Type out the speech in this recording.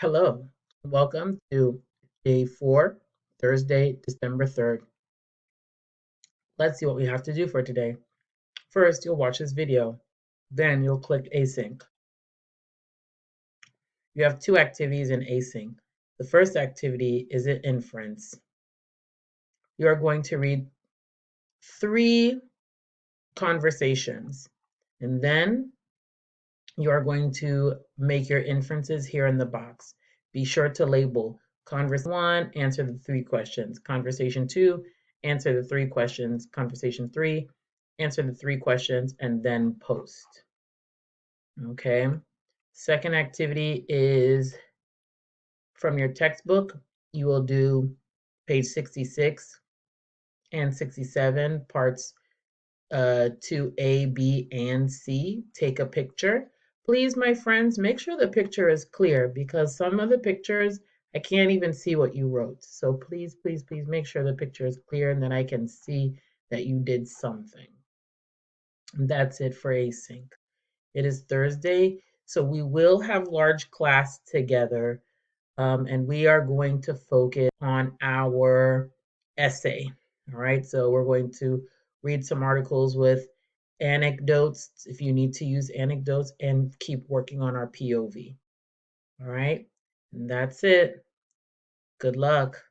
Hello, welcome to day 4, Thursday, December 3rd. Let's see what we have to do for today. First, you'll watch this video. Then you'll click async. You have two activities in async. The first activity is an inference. You are going to read 3 conversations, and then you are going to make your inferences here in the box. Be sure to label conversation 1, answer the 3 questions. Conversation 2, answer the 3 questions. Conversation 3, answer the 3 questions, and then post. Okay. Second activity is from your textbook. You will do page 66 and 67, parts 2A, B, and C. Take a picture. Please, my friends, make sure the picture is clear because some of the pictures, I can't even see what you wrote. So please, please, please make sure the picture is clear and then I can see that you did something. And that's it for async. It is Thursday, so we will have large class together, and we are going to focus on our essay. All right, so we're going to read some articles with anecdotes if you need to use anecdotes and keep working on our POV. All right, and that's it. Good luck.